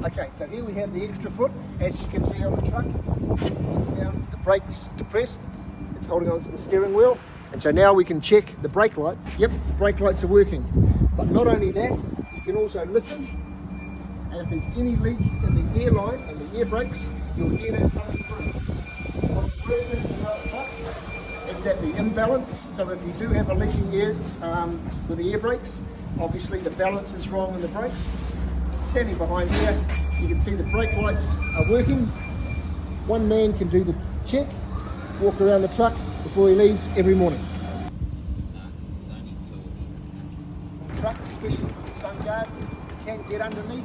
Okay, so here we have the extra foot, as you can see on the truck. It's down, the brake's depressed, it's holding onto the steering wheel. And so now we can check the brake lights. Yep, the brake lights are working. But not only that, you can also listen. And if there's any leak in the air line and the air brakes, you'll hear that coming through. What the first thing about trucks is that the imbalance, so if you do have a leaking air with the air brakes, obviously the balance is wrong in the brakes. Standing behind here, you can see the brake lights are working. One man can do the check, walk around the truck before he leaves every morning. Truck, especially for the stone guard, you can get underneath.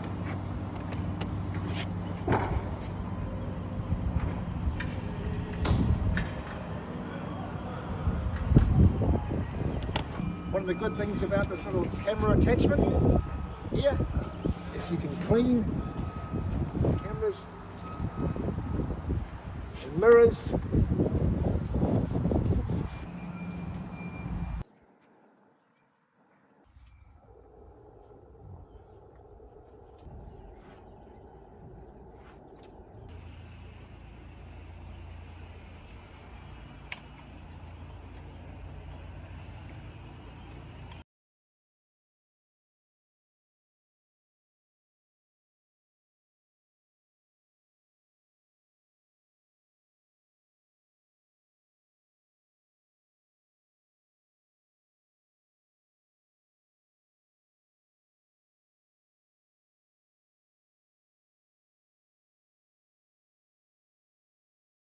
One of the good things about this little camera attachment here is you can clean cameras and mirrors